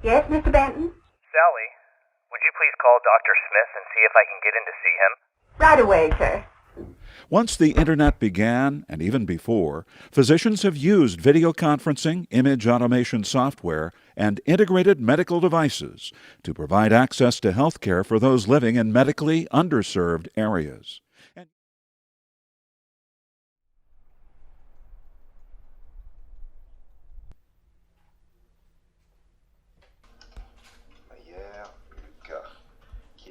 Yes, Mr. Benton? Sally, would you please call Dr. Smith and see if I can get in to see him? Right away, sir. Once the Internet began, and even before, physicians have used video conferencing, image automation software, and integrated medical devices to provide access to health care for those living in medically underserved areas.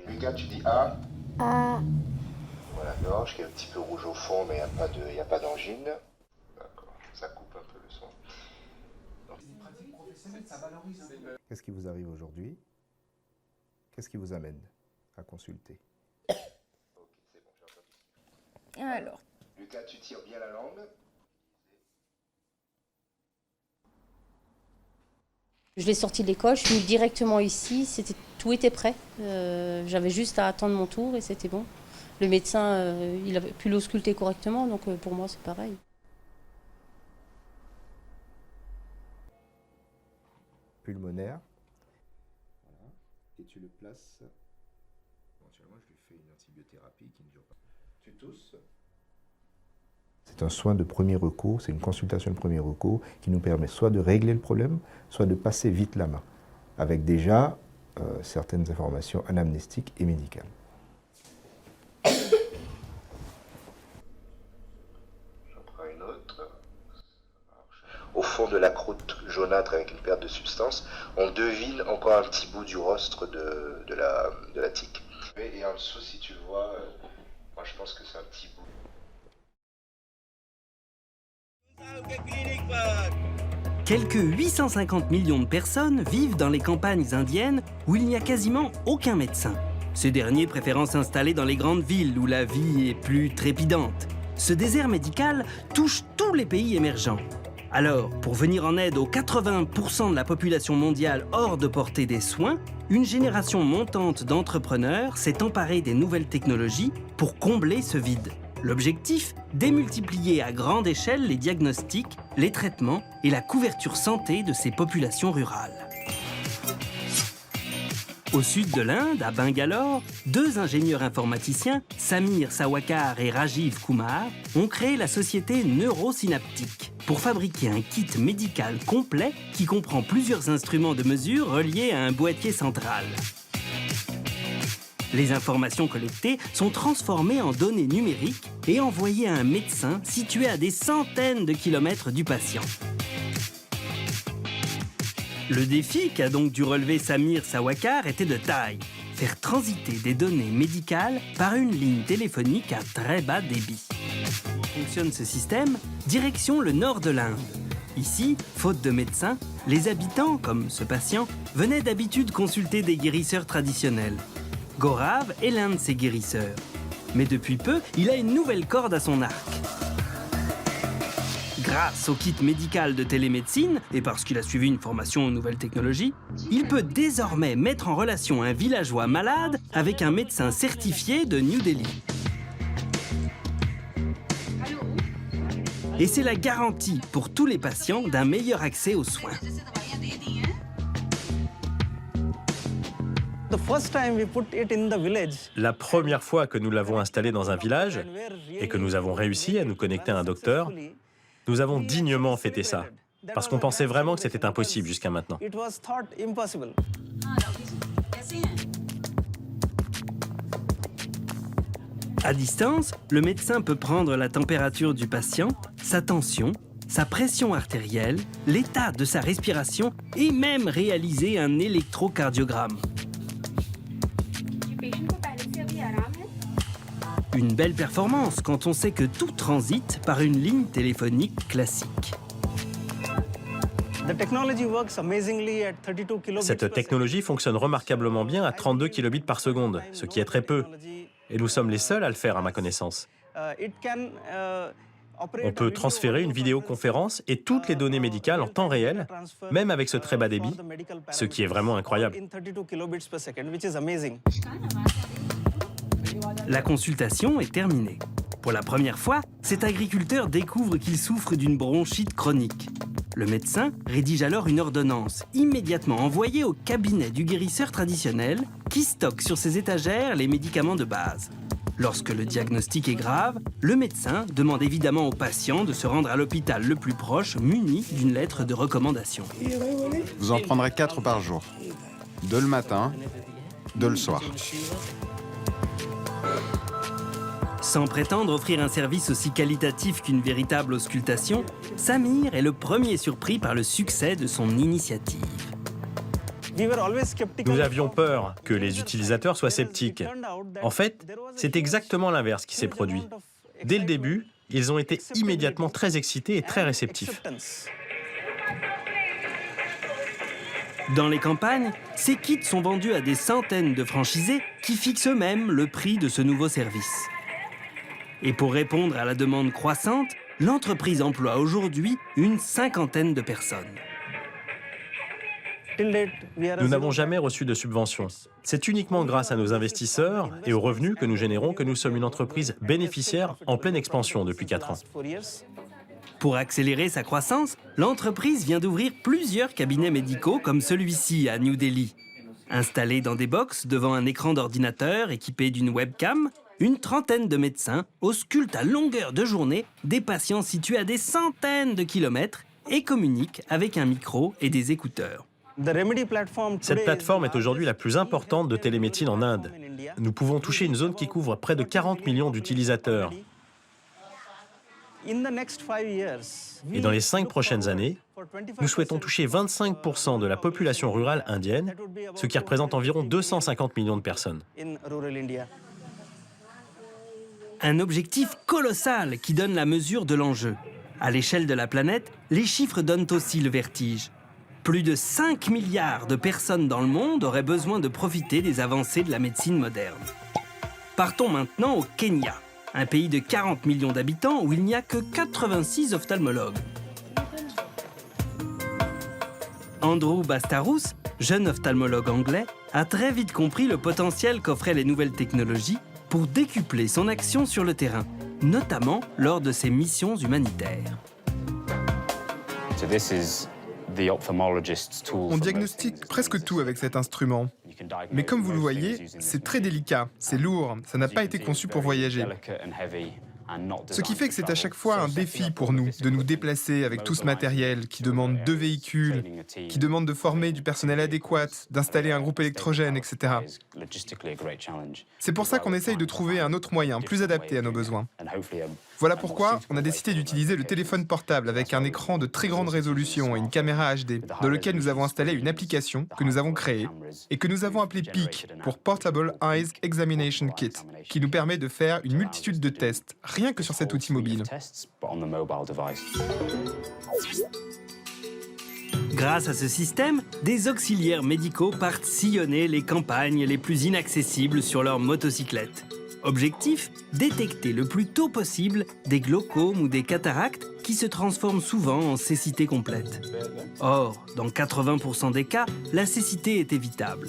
Lucas, tu dis A. A. Voilà, gorge qui est un petit peu rouge au fond, mais il n'y a pas d'angine. D'accord, ça coupe un peu le son. Qu'est-ce qui vous arrive aujourd'hui? Qu'est-ce qui vous amène à consulter? Ok, c'est bon, j'ai entendu. Alors. Lucas, tu tires bien la langue. Je l'ai sorti de l'école, je suis venue directement ici, tout était prêt. J'avais juste à attendre mon tour et c'était bon. Le médecin, il a pu l'ausculter correctement, donc pour moi c'est pareil. Pulmonaire. Voilà. Et tu le places. Éventuellement, je lui fais une antibiothérapie qui ne dure pas. Tu tousses. C'est un soin de premier recours, c'est une consultation de premier recours qui nous permet soit de régler le problème, soit de passer vite la main, avec déjà certaines informations anamnestiques et médicales. J'en prends une autre. Au fond de la croûte jaunâtre avec une perte de substance, on devine encore un petit bout du rostre de la tique. Et en dessous, si tu vois, moi je pense que c'est un petit bout. Quelques 850 millions de personnes vivent dans les campagnes indiennes où il n'y a quasiment aucun médecin. Ces derniers préférant s'installer dans les grandes villes où la vie est plus trépidante. Ce désert médical touche tous les pays émergents. Alors, pour venir en aide aux 80% de la population mondiale hors de portée des soins, une génération montante d'entrepreneurs s'est emparée des nouvelles technologies pour combler ce vide. L'objectif, démultiplier à grande échelle les diagnostics, les traitements et la couverture santé de ces populations rurales. Au sud de l'Inde, à Bangalore, deux ingénieurs informaticiens, Samir Sawakar et Rajiv Kumar, ont créé la société Neurosynaptic pour fabriquer un kit médical complet qui comprend plusieurs instruments de mesure reliés à un boîtier central. Les informations collectées sont transformées en données numériques et envoyées à un médecin situé à des centaines de kilomètres du patient. Le défi qu'a donc dû relever Samir Sawakar était de taille. Faire transiter des données médicales par une ligne téléphonique à très bas débit. Comment fonctionne ce système? Direction le nord de l'Inde. Ici, faute de médecins, les habitants, comme ce patient, venaient d'habitude consulter des guérisseurs traditionnels. Gaurav est l'un de ces guérisseurs. Mais depuis peu, il a une nouvelle corde à son arc. Grâce au kit médical de télémédecine, et parce qu'il a suivi une formation aux nouvelles technologies, il peut désormais mettre en relation un villageois malade avec un médecin certifié de New Delhi. Et c'est la garantie pour tous les patients d'un meilleur accès aux soins. La première fois que nous l'avons installé dans un village et que nous avons réussi à nous connecter à un docteur, nous avons dignement fêté ça, parce qu'on pensait vraiment que c'était impossible jusqu'à maintenant. À distance, le médecin peut prendre la température du patient, sa tension, sa pression artérielle, l'état de sa respiration et même réaliser un électrocardiogramme. Une belle performance quand on sait que tout transite par une ligne téléphonique classique. Cette technologie fonctionne remarquablement bien à 32 kilobits par seconde, ce qui est très peu. Et nous sommes les seuls à le faire à ma connaissance. On peut transférer une vidéoconférence et toutes les données médicales en temps réel, même avec ce très bas débit, ce qui est vraiment incroyable. La consultation est terminée. Pour la première fois, cet agriculteur découvre qu'il souffre d'une bronchite chronique. Le médecin rédige alors une ordonnance, immédiatement envoyée au cabinet du guérisseur traditionnel, qui stocke sur ses étagères les médicaments de base. Lorsque le diagnostic est grave, le médecin demande évidemment au patient de se rendre à l'hôpital le plus proche, muni d'une lettre de recommandation. Vous en prendrez 4 par jour. 2 le matin, 2 le soir. Sans prétendre offrir un service aussi qualitatif qu'une véritable auscultation, Samir est le premier surpris par le succès de son initiative. Nous avions peur que les utilisateurs soient sceptiques. En fait, c'est exactement l'inverse qui s'est produit. Dès le début, ils ont été immédiatement très excités et très réceptifs. Dans les campagnes, ces kits sont vendus à des centaines de franchisés qui fixent eux-mêmes le prix de ce nouveau service. Et pour répondre à la demande croissante, l'entreprise emploie aujourd'hui une 50aine de personnes. Nous n'avons jamais reçu de subvention. C'est uniquement grâce à nos investisseurs et aux revenus que nous générons que nous sommes une entreprise bénéficiaire en pleine expansion depuis 4 ans. Pour accélérer sa croissance, l'entreprise vient d'ouvrir plusieurs cabinets médicaux comme celui-ci à New Delhi. Installés dans des box devant un écran d'ordinateur équipé d'une webcam, une trentaine de médecins auscultent à longueur de journée des patients situés à des centaines de kilomètres et communiquent avec un micro et des écouteurs. Cette plateforme est aujourd'hui la plus importante de télémédecine en Inde. Nous pouvons toucher une zone qui couvre près de 40 millions d'utilisateurs. Et dans les 5 prochaines années, nous souhaitons toucher 25% de la population rurale indienne, ce qui représente environ 250 millions de personnes. Un objectif colossal qui donne la mesure de l'enjeu. À l'échelle de la planète, les chiffres donnent aussi le vertige. Plus de 5 milliards de personnes dans le monde auraient besoin de profiter des avancées de la médecine moderne. Partons maintenant au Kenya, un pays de 40 millions d'habitants où il n'y a que 86 ophtalmologues. Andrew Bastarous, jeune ophtalmologue anglais, a très vite compris le potentiel qu'offraient les nouvelles technologies pour décupler son action sur le terrain, notamment lors de ses missions humanitaires. On diagnostique presque tout avec cet instrument. Mais comme vous le voyez, c'est très délicat, c'est lourd, ça n'a pas été conçu pour voyager. Ce qui fait que c'est à chaque fois un défi pour nous de nous déplacer avec tout ce matériel qui demande 2 véhicules, qui demande de former du personnel adéquat, d'installer un groupe électrogène, etc. C'est pour ça qu'on essaye de trouver un autre moyen plus adapté à nos besoins. Voilà pourquoi on a décidé d'utiliser le téléphone portable avec un écran de très grande résolution et une caméra HD, dans lequel nous avons installé une application que nous avons créée et que nous avons appelée PEEK pour Portable Eyes Examination Kit, qui nous permet de faire une multitude de tests, rien que sur cet outil mobile. Grâce à ce système, des auxiliaires médicaux partent sillonner les campagnes les plus inaccessibles sur leur motocyclette. Objectif, détecter le plus tôt possible des glaucomes ou des cataractes qui se transforment souvent en cécité complète. Or, dans 80% des cas, la cécité est évitable.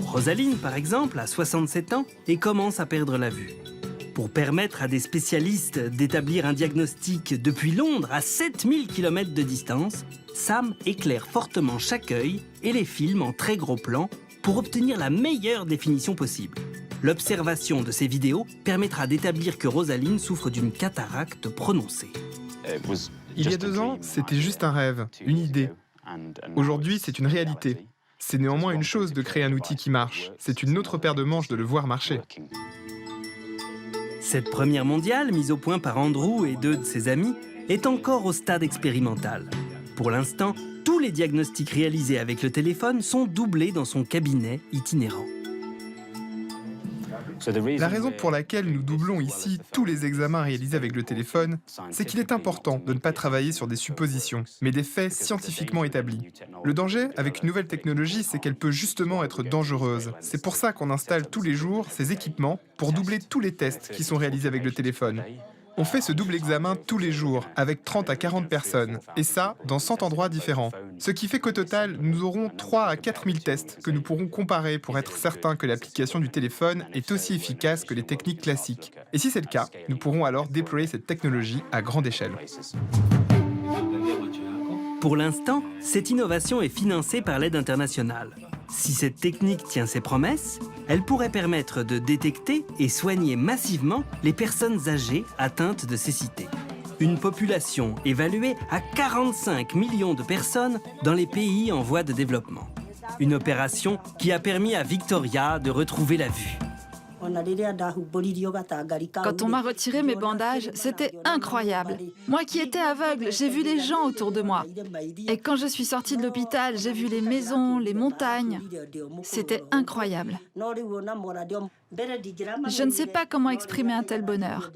Rosaline, par exemple, a 67 ans et commence à perdre la vue. Pour permettre à des spécialistes d'établir un diagnostic depuis Londres à 7000 km de distance, Sam éclaire fortement chaque œil et les filme en très gros plan pour obtenir la meilleure définition possible. L'observation de ces vidéos permettra d'établir que Rosaline souffre d'une cataracte prononcée. Il y a 2 ans, c'était juste un rêve, une idée. Aujourd'hui, c'est une réalité. C'est néanmoins une chose de créer un outil qui marche. C'est une autre paire de manches de le voir marcher. Cette première mondiale, mise au point par Andrew et 2 de ses amis, est encore au stade expérimental. Pour l'instant, tous les diagnostics réalisés avec le téléphone sont doublés dans son cabinet itinérant. La raison pour laquelle nous doublons ici tous les examens réalisés avec le téléphone, c'est qu'il est important de ne pas travailler sur des suppositions, mais des faits scientifiquement établis. Le danger avec une nouvelle technologie, c'est qu'elle peut justement être dangereuse. C'est pour ça qu'on installe tous les jours ces équipements pour doubler tous les tests qui sont réalisés avec le téléphone. On fait ce double examen tous les jours, avec 30 à 40 personnes, et ça, dans 100 endroits différents. Ce qui fait qu'au total, nous aurons 3 à 4 000 tests que nous pourrons comparer pour être certains que l'application du téléphone est aussi efficace que les techniques classiques. Et si c'est le cas, nous pourrons alors déployer cette technologie à grande échelle. Pour l'instant, cette innovation est financée par l'aide internationale. Si cette technique tient ses promesses, elle pourrait permettre de détecter et soigner massivement les personnes âgées atteintes de cécité. Une population évaluée à 45 millions de personnes dans les pays en voie de développement. Une opération qui a permis à Victoria de retrouver la vue. Quand on m'a retiré mes bandages, c'était incroyable. Moi qui étais aveugle, j'ai vu les gens autour de moi. Et quand je suis sortie de l'hôpital, j'ai vu les maisons, les montagnes. C'était incroyable. Je ne sais pas comment exprimer un tel bonheur.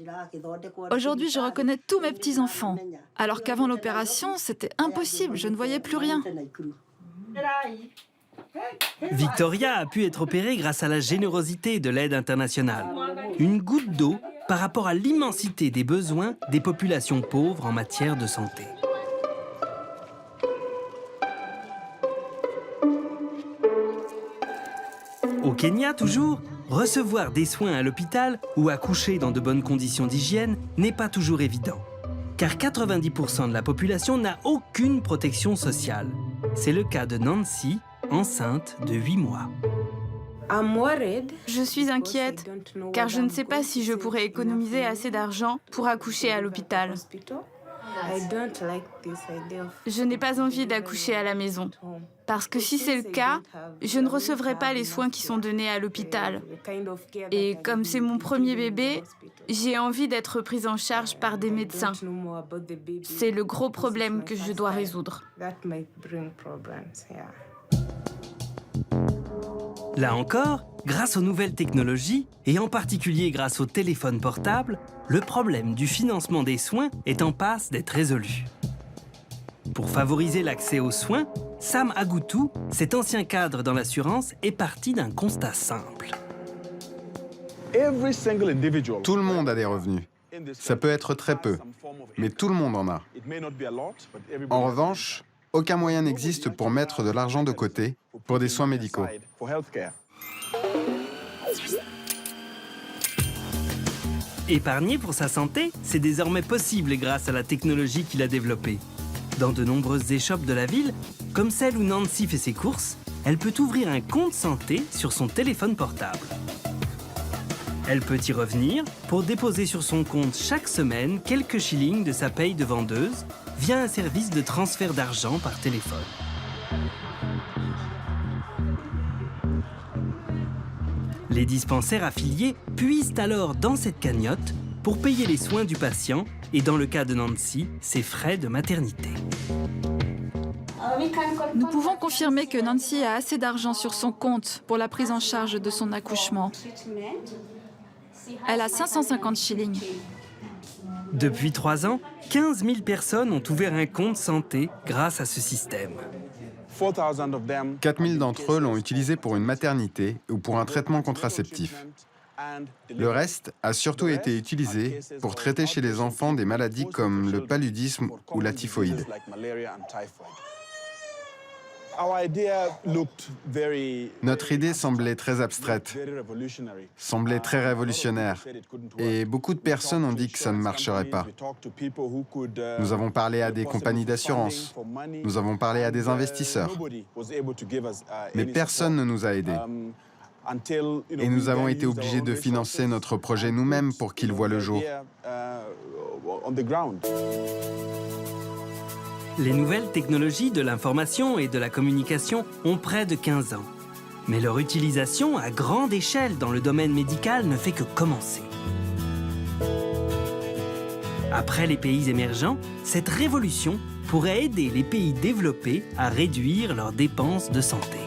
Aujourd'hui, je reconnais tous mes petits-enfants, alors qu'avant l'opération, c'était impossible, je ne voyais plus rien. Victoria a pu être opérée grâce à la générosité de l'aide internationale. Une goutte d'eau par rapport à l'immensité des besoins des populations pauvres en matière de santé. Au Kenya, toujours, recevoir des soins à l'hôpital ou accoucher dans de bonnes conditions d'hygiène n'est pas toujours évident. Car 90% de la population n'a aucune protection sociale. C'est le cas de Nancy, enceinte de 8 mois. Je suis inquiète, car je ne sais pas si je pourrai économiser assez d'argent pour accoucher à l'hôpital. Je n'ai pas envie d'accoucher à la maison, parce que si c'est le cas, je ne recevrai pas les soins qui sont donnés à l'hôpital. Et comme c'est mon premier bébé, j'ai envie d'être prise en charge par des médecins. C'est le gros problème que je dois résoudre. Là encore, grâce aux nouvelles technologies, et en particulier grâce au téléphone portable, le problème du financement des soins est en passe d'être résolu. Pour favoriser l'accès aux soins, Sam Agoutou, cet ancien cadre dans l'assurance, est parti d'un constat simple. Tout le monde a des revenus. Ça peut être très peu, mais tout le monde en a. En revanche, aucun moyen n'existe pour mettre de l'argent de côté pour des soins médicaux. Épargner pour sa santé, c'est désormais possible grâce à la technologie qu'il a développée. Dans de nombreuses échoppes de la ville, comme celle où Nancy fait ses courses, elle peut ouvrir un compte santé sur son téléphone portable. Elle peut y revenir pour déposer sur son compte chaque semaine quelques shillings de sa paye de vendeuse via un service de transfert d'argent par téléphone. Les dispensaires affiliés puisent alors dans cette cagnotte pour payer les soins du patient et, dans le cas de Nancy, ses frais de maternité. Nous pouvons confirmer que Nancy a assez d'argent sur son compte pour la prise en charge de son accouchement. Elle a 550 shillings. Depuis 3 ans, 15 000 personnes ont ouvert un compte santé grâce à ce système. 4 000 d'entre eux l'ont utilisé pour une maternité ou pour un traitement contraceptif. Le reste a surtout été utilisé pour traiter chez les enfants des maladies comme le paludisme ou la typhoïde. Notre idée semblait très abstraite, semblait très révolutionnaire, et beaucoup de personnes ont dit que ça ne marcherait pas. Nous avons parlé à des compagnies d'assurance, nous avons parlé à des investisseurs, mais personne ne nous a aidés. Et nous avons été obligés de financer notre projet nous-mêmes pour qu'il voie le jour. Les nouvelles technologies de l'information et de la communication ont près de 15 ans. Mais leur utilisation à grande échelle dans le domaine médical ne fait que commencer. Après les pays émergents, cette révolution pourrait aider les pays développés à réduire leurs dépenses de santé.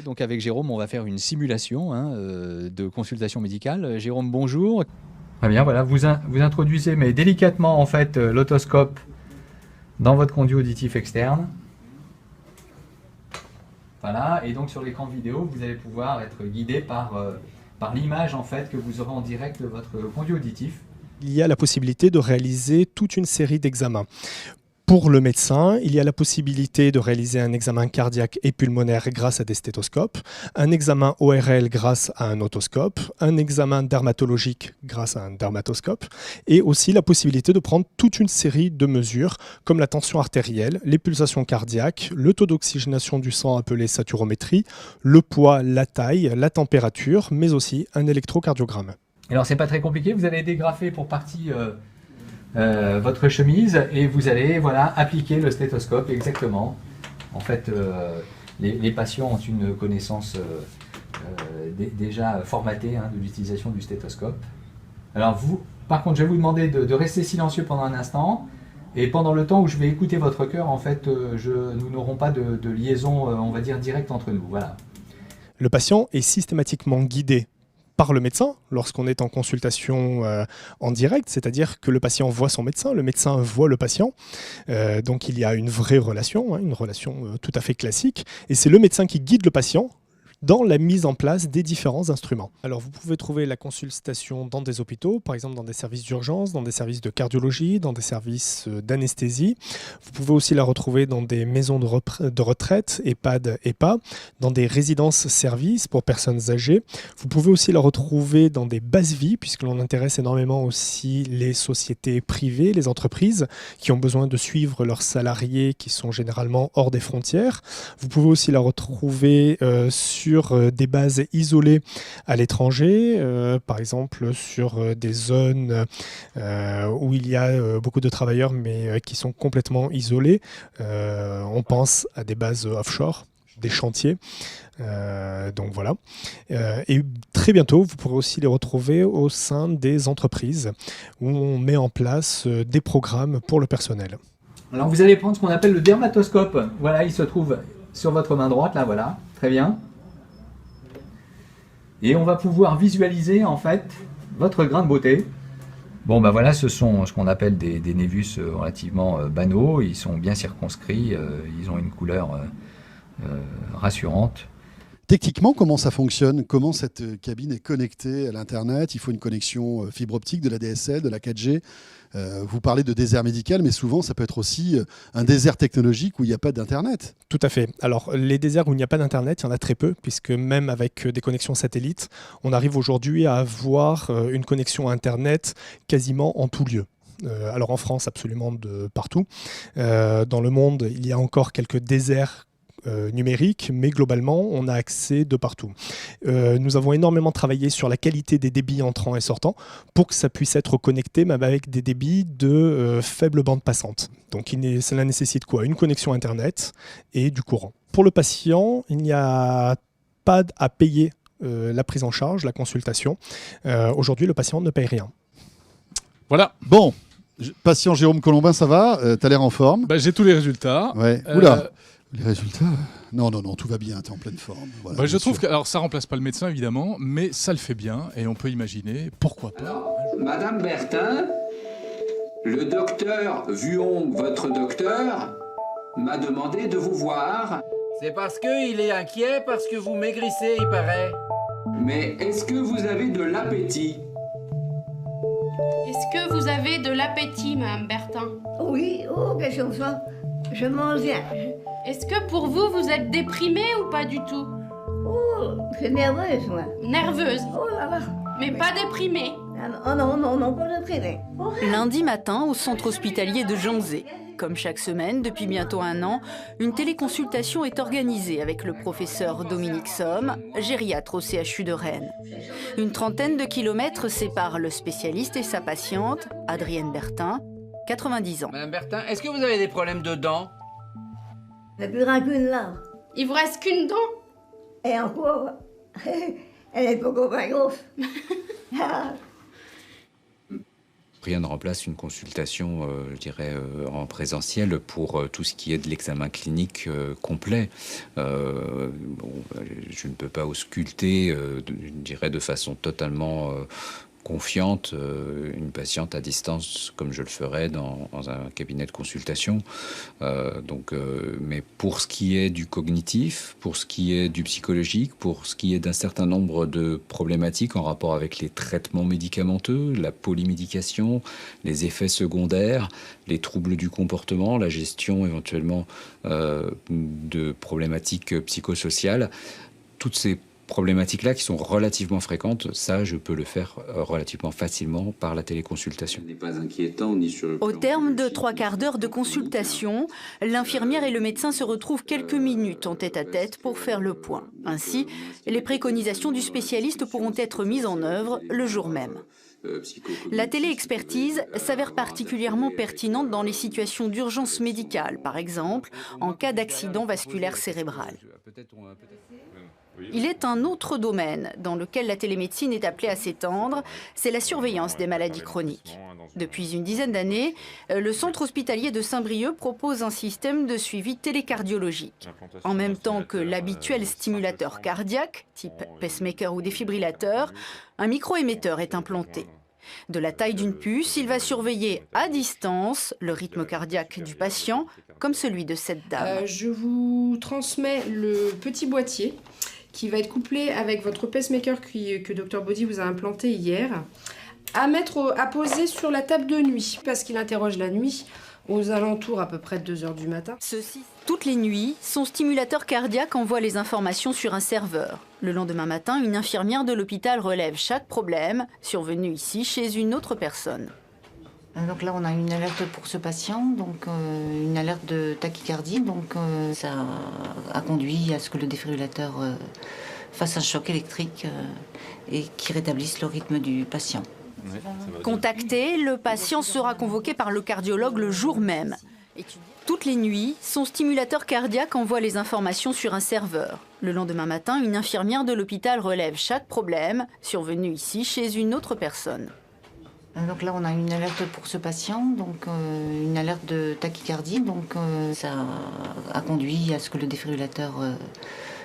Donc avec Jérôme, on va faire une simulation de consultation médicale. Jérôme, bonjour. Très bien, voilà, vous introduisez mais délicatement en fait l'otoscope dans votre conduit auditif externe. Voilà, et donc sur l'écran vidéo, vous allez pouvoir être guidé par l'image en fait que vous aurez en direct de votre conduit auditif. Il y a la possibilité de réaliser toute une série d'examens. Pour le médecin, il y a la possibilité de réaliser un examen cardiaque et pulmonaire grâce à des stéthoscopes, un examen ORL grâce à un otoscope, un examen dermatologique grâce à un dermatoscope, et aussi la possibilité de prendre toute une série de mesures comme la tension artérielle, les pulsations cardiaques, le taux d'oxygénation du sang appelé saturométrie, le poids, la taille, la température, mais aussi un électrocardiogramme. Alors c'est pas très compliqué, vous allez dégrafer pour partie votre chemise et vous allez appliquer le stéthoscope exactement. En fait, les patients ont une connaissance déjà formatée de l'utilisation du stéthoscope. Alors vous, par contre, je vais vous demander de rester silencieux pendant un instant. Et pendant le temps où je vais écouter votre cœur, en fait, nous n'aurons pas de liaison, on va dire, directe entre nous. Voilà. Le patient est systématiquement guidé par le médecin lorsqu'on est en consultation en direct, c'est-à-dire que le patient voit son médecin, le médecin voit le patient. Donc il y a une vraie relation, une relation tout à fait classique. Et c'est le médecin qui guide le patient dans la mise en place des différents instruments. Alors vous pouvez trouver la consultation dans des hôpitaux, par exemple dans des services d'urgence, dans des services de cardiologie, dans des services d'anesthésie. Vous pouvez aussi la retrouver dans des maisons de retraite, EHPAD, EHPA, dans des résidences-services pour personnes âgées. Vous pouvez aussi la retrouver dans des bases-vie, puisque l'on intéresse énormément aussi les sociétés privées, les entreprises qui ont besoin de suivre leurs salariés qui sont généralement hors des frontières. Vous pouvez aussi la retrouver sur des bases isolées à l'étranger, par exemple sur des zones où il y a beaucoup de travailleurs mais qui sont complètement isolés. On pense à des bases offshore, des chantiers. Donc voilà. Et très bientôt, vous pourrez aussi les retrouver au sein des entreprises où on met en place des programmes pour le personnel. Alors vous allez prendre ce qu'on appelle le dermatoscope. Voilà, il se trouve sur votre main droite, là, voilà. Très bien. Et on va pouvoir visualiser en fait votre grain de beauté. Bon ben voilà, ce sont ce qu'on appelle des névus relativement banaux. Ils sont bien circonscrits, ils ont une couleur rassurante. Techniquement, comment ça fonctionne? Comment cette cabine est connectée à l'Internet? Il faut une connexion fibre optique, de la DSL, de la 4G. Vous parlez de désert médical, mais souvent ça peut être aussi un désert technologique où il n'y a pas d'Internet. Tout à fait. Alors les déserts où il n'y a pas d'Internet, il y en a très peu, puisque même avec des connexions satellites, on arrive aujourd'hui à avoir une connexion Internet quasiment en tout lieu. Alors en France, absolument de partout. Dans le monde, il y a encore quelques déserts numérique, mais globalement, on a accès de partout. Nous avons énormément travaillé sur la qualité des débits entrants et sortants pour que ça puisse être connecté, même avec des débits de faible bande passante. Donc cela nécessite quoi? Une connexion Internet et du courant. Pour le patient, il n'y a pas à payer la prise en charge, la consultation. Aujourd'hui, le patient ne paye rien. Voilà. Bon, patient Jérôme Colombin, ça va? T'as l'air en forme? J'ai tous les résultats. Ouais. Oula. Les résultats? Non, tout va bien, tu es en pleine forme. Voilà, je trouve que, alors ça remplace pas le médecin évidemment, mais ça le fait bien et on peut imaginer, pourquoi pas. Alors, Madame Bertin, le docteur Vuong, votre docteur, m'a demandé de vous voir. C'est parce qu'il est inquiet, parce que vous maigrissez, il paraît. Mais est-ce que vous avez de l'appétit? Est-ce que vous avez de l'appétit, Madame Bertin? Oui, question de ça. Je mange bien. Est-ce que pour vous, vous êtes déprimée ou pas du tout? Oh, je suis nerveuse, moi. Nerveuse? Oh là là. Mais pas déprimée? Ah non, pas déprimée. Oh. Lundi matin, au centre hospitalier de Janzé. Comme chaque semaine, depuis bientôt 1 an, une téléconsultation est organisée avec le professeur Dominique Somme, gériatre au CHU de Rennes. Une trentaine de kilomètres séparent le spécialiste et sa patiente, Adrienne Bertin, 90 ans. Madame Bertin, est-ce que vous avez des problèmes de dents? Il n'y a plus rien qu'une là. Il vous reste qu'une dent? Et encore, elle est beaucoup pas grosse. Rien ne remplace une consultation, en présentiel pour tout ce qui est de l'examen clinique complet. Je ne peux pas ausculter, de façon totalement confiante une patiente à distance comme je le ferais dans un cabinet de consultation. Mais pour ce qui est du cognitif, pour ce qui est du psychologique, pour ce qui est d'un certain nombre de problématiques en rapport avec les traitements médicamenteux, la polymédication, les effets secondaires, les troubles du comportement, la gestion éventuellement de problématiques psychosociales, toutes ces problématiques-là qui sont relativement fréquentes, ça je peux le faire relativement facilement par la téléconsultation. Ce n'est pas inquiétant ni sur le Au plan terme de biologique, 3/4 d'heure de consultation, l'infirmière et le médecin se retrouvent quelques minutes en tête-à-tête pour faire le point. Ainsi, les préconisations du spécialiste pourront être mises en œuvre le jour même. La téléexpertise s'avère particulièrement pertinente dans les situations d'urgence médicale, par exemple en cas d'accident vasculaire cérébral. Il est un autre domaine dans lequel la télémédecine est appelée à s'étendre, c'est la surveillance des maladies chroniques. Depuis une dizaine d'années, le centre hospitalier de Saint-Brieuc propose un système de suivi télécardiologique. En même temps que l'habituel stimulateur cardiaque, type pacemaker ou défibrillateur, un micro-émetteur est implanté. De la taille d'une puce, il va surveiller à distance le rythme cardiaque du patient, comme celui de cette dame. Je vous transmets le petit boîtier qui va être couplé avec votre pacemaker que Dr Body vous a implanté hier, à poser sur la table de nuit, parce qu'il interroge la nuit aux alentours à peu près de 2 h du matin. Toutes les nuits, son stimulateur cardiaque envoie les informations sur un serveur. Le lendemain matin, une infirmière de l'hôpital relève chaque problème survenu ici chez une autre personne. Donc là, on a une alerte pour ce patient, donc une alerte de tachycardie. Donc ça a conduit à ce que le défibrillateur fasse un choc électrique et qui rétablisse le rythme du patient. Contacté, le patient sera convoqué par le cardiologue le jour même. Toutes les nuits, son stimulateur cardiaque envoie les informations sur un serveur. Le lendemain matin, une infirmière de l'hôpital relève chaque problème survenu ici chez une autre personne. Donc là, on a une alerte pour ce patient, donc une alerte de tachycardie. Donc ça a conduit à ce que le défibrillateur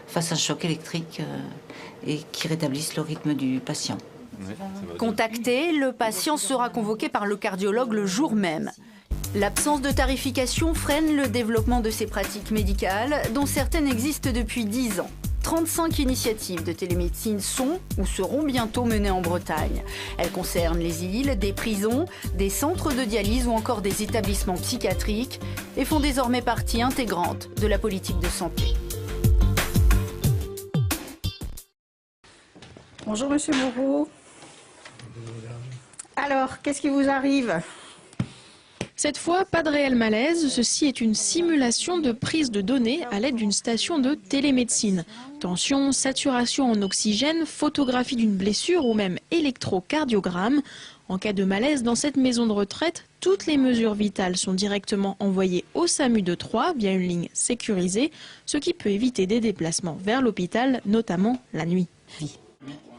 fasse un choc électrique et qui rétablisse le rythme du patient. Contacté, le patient sera convoqué par le cardiologue le jour même. L'absence de tarification freine le développement de ces pratiques médicales, dont certaines existent depuis 10 ans. 35 initiatives de télémédecine sont ou seront bientôt menées en Bretagne. Elles concernent les îles, des prisons, des centres de dialyse ou encore des établissements psychiatriques et font désormais partie intégrante de la politique de santé. Bonjour Monsieur Moreau. Alors, qu'est-ce qui vous arrive? Cette fois, pas de réel malaise, ceci est une simulation de prise de données à l'aide d'une station de télémédecine. Tension, saturation en oxygène, photographie d'une blessure ou même électrocardiogramme. En cas de malaise dans cette maison de retraite, toutes les mesures vitales sont directement envoyées au SAMU de Troyes via une ligne sécurisée, ce qui peut éviter des déplacements vers l'hôpital, notamment la nuit.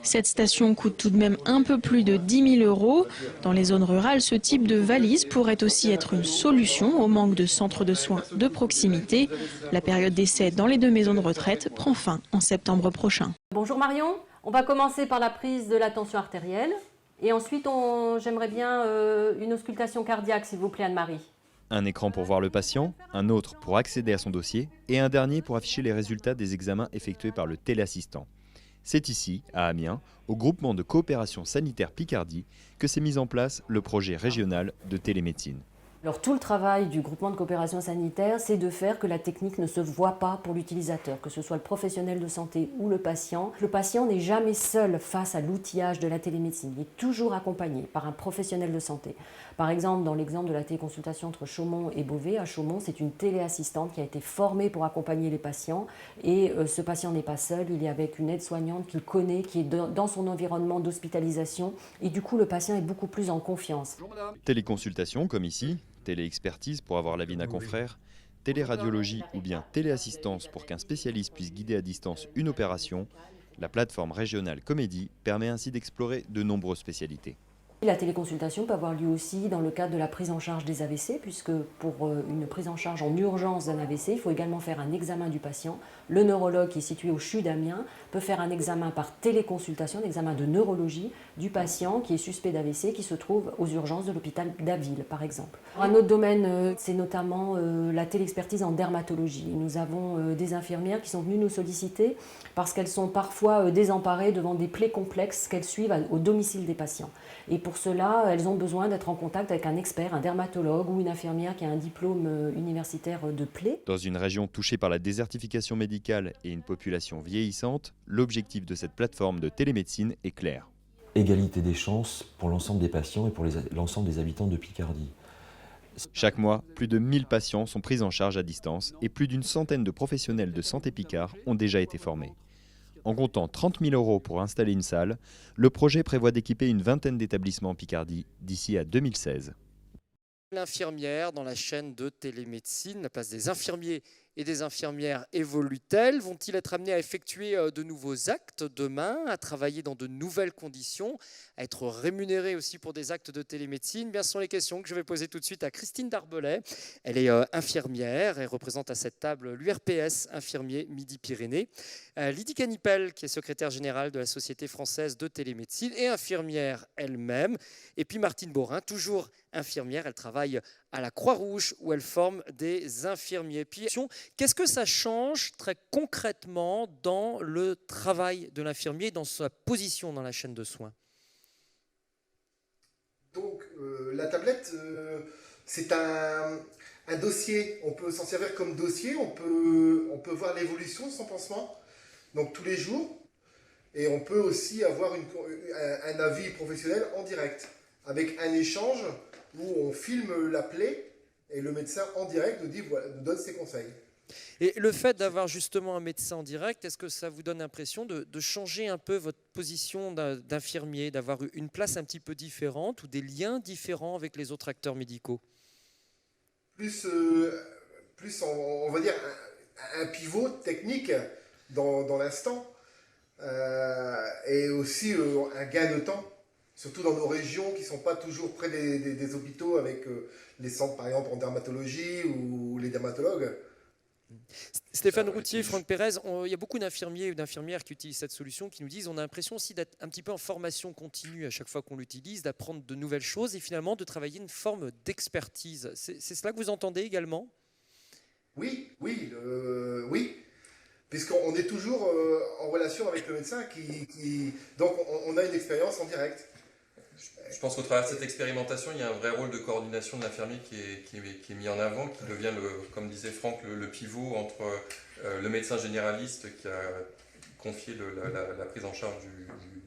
Cette station coûte tout de même un peu plus de 10 000 €. Dans les zones rurales, ce type de valise pourrait aussi être une solution au manque de centres de soins de proximité. La période d'essai dans les 2 maisons de retraite prend fin en septembre prochain. Bonjour Marion, on va commencer par la prise de la tension artérielle et ensuite j'aimerais bien une auscultation cardiaque s'il vous plaît Anne-Marie. Un écran pour voir le patient, un autre pour accéder à son dossier et un dernier pour afficher les résultats des examens effectués par le téléassistant. C'est ici, à Amiens, au groupement de coopération sanitaire Picardie, que s'est mis en place le projet régional de télémédecine. Alors tout le travail du groupement de coopération sanitaire, c'est de faire que la technique ne se voit pas pour l'utilisateur, que ce soit le professionnel de santé ou le patient. Le patient n'est jamais seul face à l'outillage de la télémédecine, il est toujours accompagné par un professionnel de santé. Par exemple, dans l'exemple de la téléconsultation entre Chaumont et Beauvais, à Chaumont, c'est une téléassistante qui a été formée pour accompagner les patients et ce patient n'est pas seul, il est avec une aide-soignante qu'il connaît, qui est dans son environnement d'hospitalisation et du coup le patient est beaucoup plus en confiance. Téléconsultation comme ici, téléexpertise pour avoir l'avis d'un confrère, téléradiologie ou bien téléassistance pour qu'un spécialiste puisse guider à distance une opération, la plateforme régionale Comédie permet ainsi d'explorer de nombreuses spécialités. La téléconsultation peut avoir lieu aussi dans le cadre de la prise en charge des AVC, puisque pour une prise en charge en urgence d'un AVC, il faut également faire un examen du patient. Le neurologue qui est situé au CHU d'Amiens peut faire un examen par téléconsultation, un examen de neurologie du patient qui est suspect d'AVC, qui se trouve aux urgences de l'hôpital d'Aville, par exemple. Un autre domaine, c'est notamment la téléexpertise en dermatologie. Nous avons des infirmières qui sont venues nous solliciter parce qu'elles sont parfois désemparées devant des plaies complexes qu'elles suivent au domicile des patients. Et pour cela, elles ont besoin d'être en contact avec un expert, un dermatologue ou une infirmière qui a un diplôme universitaire de plaies. Dans une région touchée par la désertification médicale et une population vieillissante, l'objectif de cette plateforme de télémédecine est clair. Égalité des chances pour l'ensemble des patients et pour l'ensemble des habitants de Picardie. Chaque mois, plus de 1000 patients sont pris en charge à distance et plus d'une centaine de professionnels de santé Picard ont déjà été formés. En comptant 30 000 € pour installer une salle, le projet prévoit d'équiper une vingtaine d'établissements en Picardie d'ici à 2016. L'infirmière dans la chaîne de télémédecine, la place des infirmiers et des infirmières évolue-t-elle? Vont-ils être amenés à effectuer de nouveaux actes demain, à travailler dans de nouvelles conditions, à être rémunérés aussi pour des actes de télémédecine? Bien, ce sont les questions que je vais poser tout de suite à Christine Darbelay. Elle est infirmière et représente à cette table l'URPS Infirmiers Midi-Pyrénées. Lydie Canipel, qui est secrétaire générale de la Société française de télémédecine et infirmière elle-même. Et puis Martine Borin, toujours infirmière, elle travaille à la Croix-Rouge où elle forme des infirmiers. Puis, qu'est-ce que ça change très concrètement dans le travail de l'infirmier, dans sa position dans la chaîne de soins? Donc la tablette, c'est un dossier, on peut s'en servir comme dossier, on peut voir l'évolution de son pansement, donc tous les jours, et on peut aussi avoir un avis professionnel en direct, avec un échange où on filme la plaie et le médecin en direct nous donne ses conseils. Et le fait d'avoir justement un médecin en direct, est-ce que ça vous donne l'impression de changer un peu votre position d'infirmier, d'avoir une place un petit peu différente ou des liens différents avec les autres acteurs médicaux? Plus on va dire, un pivot technique dans l'instant et aussi un gain de temps. Surtout dans nos régions qui ne sont pas toujours près des hôpitaux avec les centres, par exemple, en dermatologie ou les dermatologues. Stéphane Routier, Franck Pérez, il y a beaucoup d'infirmiers ou d'infirmières qui utilisent cette solution, qui nous disent on a l'impression aussi d'être un petit peu en formation continue à chaque fois qu'on l'utilise, d'apprendre de nouvelles choses et finalement de travailler une forme d'expertise. C'est cela que vous entendez également? Oui. Puisqu'on est toujours en relation avec le médecin donc on a une expérience en direct. Je pense qu'au travers de cette expérimentation, il y a un vrai rôle de coordination de l'infirmier qui est mis en avant, qui devient, comme disait Franck, le pivot entre le médecin généraliste qui a confié la prise en charge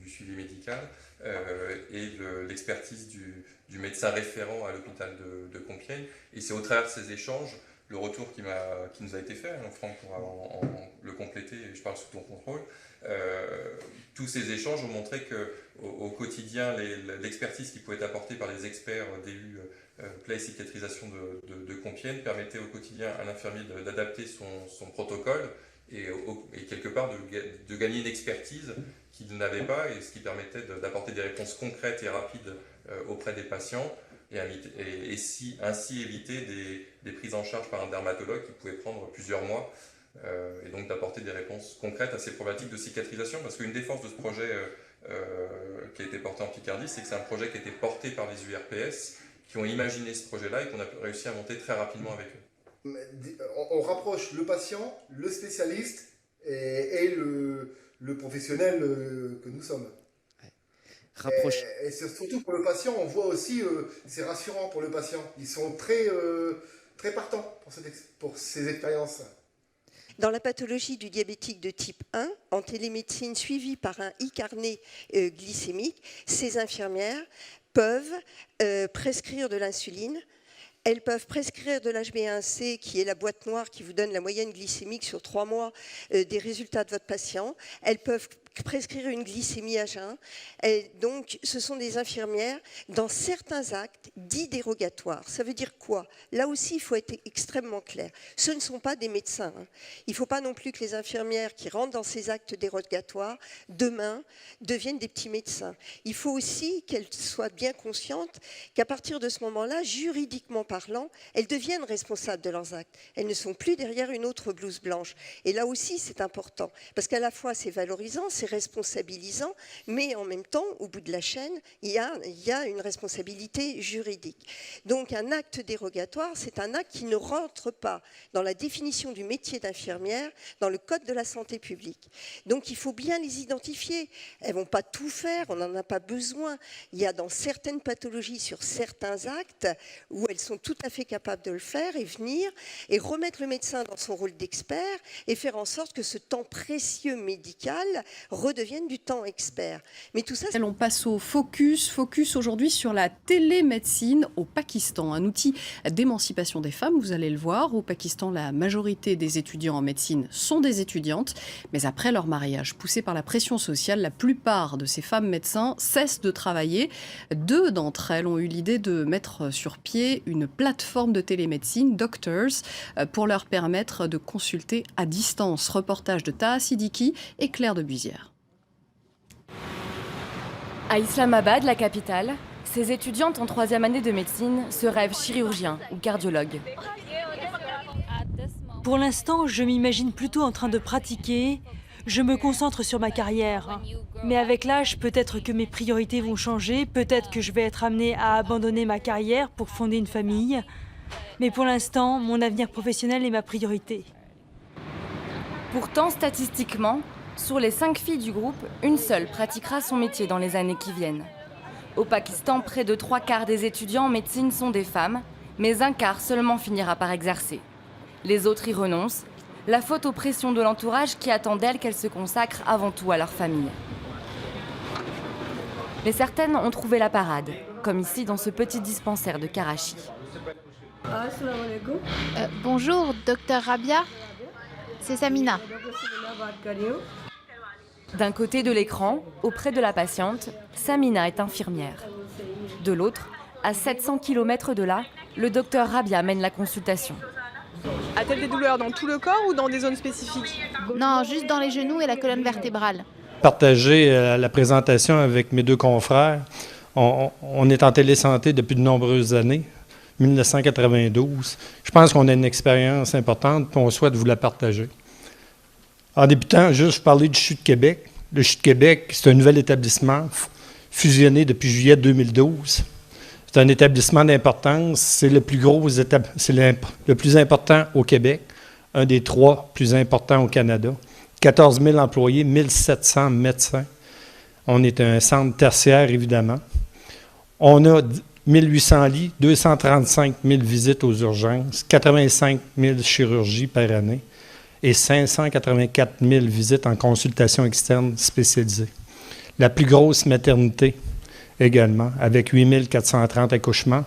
du suivi médical et l'expertise du médecin référent à l'hôpital de Compiègne. Et c'est au travers de ces échanges, le retour qui nous a été fait, Franck pourra le compléter, et je parle sous ton contrôle, tous ces échanges ont montré qu'au quotidien, l'expertise qui pouvait être apportée par les experts DU Play Cicatrisation de Compiègne permettait au quotidien à l'infirmier d'adapter son protocole et quelque part de gagner une expertise qu'il n'avait pas, et ce qui permettait d'apporter des réponses concrètes et rapides auprès des patients et ainsi éviter des prises en charge par un dermatologue qui pouvait prendre plusieurs mois. Et donc d'apporter des réponses concrètes à ces problématiques de cicatrisation, parce qu'une des forces de ce projet qui a été porté en Picardie, c'est que c'est un projet qui a été porté par les URPS qui ont imaginé ce projet-là et qu'on a réussi à monter très rapidement avec eux. On rapproche le patient, le spécialiste et le professionnel que nous sommes. Et surtout pour le patient, on voit aussi, c'est rassurant pour le patient. Ils sont très partants pour ces expériences. Dans la pathologie du diabétique de type 1, en télémédecine suivie par un e-carnet glycémique, ces infirmières peuvent prescrire de l'insuline. Elles peuvent prescrire de l'HbA1c, qui est la boîte noire qui vous donne la moyenne glycémique sur 3 mois des résultats de votre patient. Elles peuvent prescrire une glycémie à jeun. Et donc, ce sont des infirmières dans certains actes dits dérogatoires. Ça veut dire quoi? Là aussi, il faut être extrêmement clair. Ce ne sont pas des médecins. Il ne faut pas non plus que les infirmières qui rentrent dans ces actes dérogatoires, demain, deviennent des petits médecins. Il faut aussi qu'elles soient bien conscientes qu'à partir de ce moment-là, juridiquement parlant, elles deviennent responsables de leurs actes. Elles ne sont plus derrière une autre blouse blanche. Et là aussi, c'est important. Parce qu'à la fois, c'est valorisant, c'est responsabilisant, mais en même temps, au bout de la chaîne, il y a une responsabilité juridique. Donc un acte dérogatoire, c'est un acte qui ne rentre pas dans la définition du métier d'infirmière, dans le Code de la santé publique. Donc il faut bien les identifier. Elles ne vont pas tout faire, on n'en a pas besoin. Il y a dans certaines pathologies, sur certains actes, où elles sont tout à fait capables de le faire et venir et remettre le médecin dans son rôle d'expert et faire en sorte que ce temps précieux médical redevienne du temps expert. Mais tout ça... On passe au focus aujourd'hui sur la télémédecine au Pakistan, un outil d'émancipation des femmes, vous allez le voir. Au Pakistan, la majorité des étudiants en médecine sont des étudiantes, mais après leur mariage, poussées par la pression sociale, la plupart de ces femmes médecins cessent de travailler. 2 d'entre elles ont eu l'idée de mettre sur pied une plateforme de télémédecine, Doctors, pour leur permettre de consulter à distance. Reportage de Taha Siddiqui et Claire de Busière. À Islamabad, la capitale, ces étudiantes en 3e année de médecine se rêvent chirurgiens ou cardiologues. Pour l'instant, je m'imagine plutôt en train de pratiquer. Je me concentre sur ma carrière. Mais avec l'âge, peut-être que mes priorités vont changer, peut-être que je vais être amenée à abandonner ma carrière pour fonder une famille. Mais pour l'instant, mon avenir professionnel est ma priorité. Pourtant, statistiquement, sur les 5 filles du groupe, une seule pratiquera son métier dans les années qui viennent. Au Pakistan, près de 3/4 des étudiants en médecine sont des femmes, mais 1/4 seulement finira par exercer. Les autres y renoncent, la faute aux pressions de l'entourage qui attend d'elles qu'elles se consacrent avant tout à leur famille. Mais certaines ont trouvé la parade, comme ici dans ce petit dispensaire de Karachi. Bonjour, docteur Rabia. C'est Samina. D'un côté de l'écran, auprès de la patiente, Samina est infirmière. De l'autre, à 700 km de là, le docteur Rabia mène la consultation. A-t-elle des douleurs dans tout le corps ou dans des zones spécifiques? Non, juste dans les genoux et la colonne vertébrale. Partager la présentation avec mes 2 confrères. On est en télésanté depuis de nombreuses années, 1992. Je pense qu'on a une expérience importante et on souhaite vous la partager. En débutant, juste parler du CHU de Québec. Le CHU de Québec, c'est un nouvel établissement fusionné depuis juillet 2012. C'est un établissement d'importance. C'est le plus gros, c'est le plus important au Québec, un des 3 plus importants au Canada. 14 000 employés, 1700 médecins. On est un centre tertiaire, évidemment. On a 1800 lits, 235 000 visites aux urgences, 85 000 chirurgies par année et 584 000 visites en consultation externe spécialisée. La plus grosse maternité également, avec 8 430 accouchements.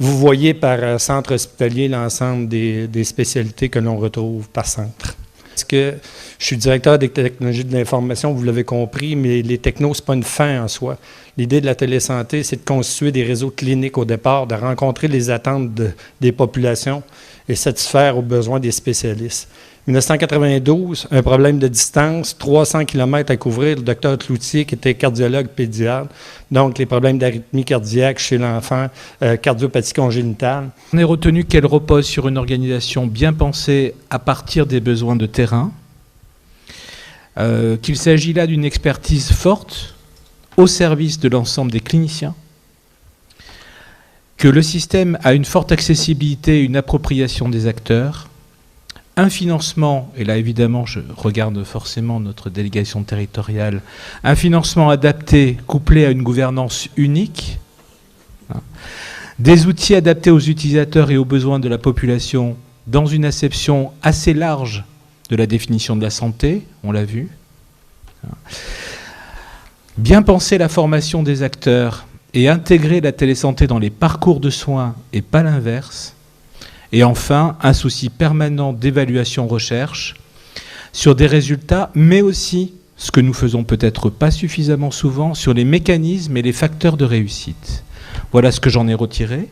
Vous voyez par centre hospitalier l'ensemble des spécialités que l'on retrouve par centre. Parce que je suis directeur des technologies de l'information, vous l'avez compris, mais les technos, ce n'est pas une fin en soi. L'idée de la télésanté, c'est de constituer des réseaux cliniques au départ, de rencontrer les attentes des populations et satisfaire aux besoins des spécialistes. 1992, un problème de distance, 300 km à couvrir, le docteur Cloutier, qui était cardiologue pédiatre, donc les problèmes d'arythmie cardiaque chez l'enfant, cardiopathie congénitale. On est retenu qu'elle repose sur une organisation bien pensée à partir des besoins de terrain, qu'il s'agit là d'une expertise forte au service de l'ensemble des cliniciens, que le système a une forte accessibilité, une appropriation des acteurs, un financement, et là évidemment je regarde forcément notre délégation territoriale, un financement adapté couplé à une gouvernance unique, des outils adaptés aux utilisateurs et aux besoins de la population dans une acception assez large de la définition de la santé, on l'a vu. Bien penser la formation des acteurs et intégrer la télésanté dans les parcours de soins et pas l'inverse. Et enfin, un souci permanent d'évaluation-recherche sur des résultats, mais aussi ce que nous faisons peut-être pas suffisamment souvent, sur les mécanismes et les facteurs de réussite. Voilà ce que j'en ai retiré.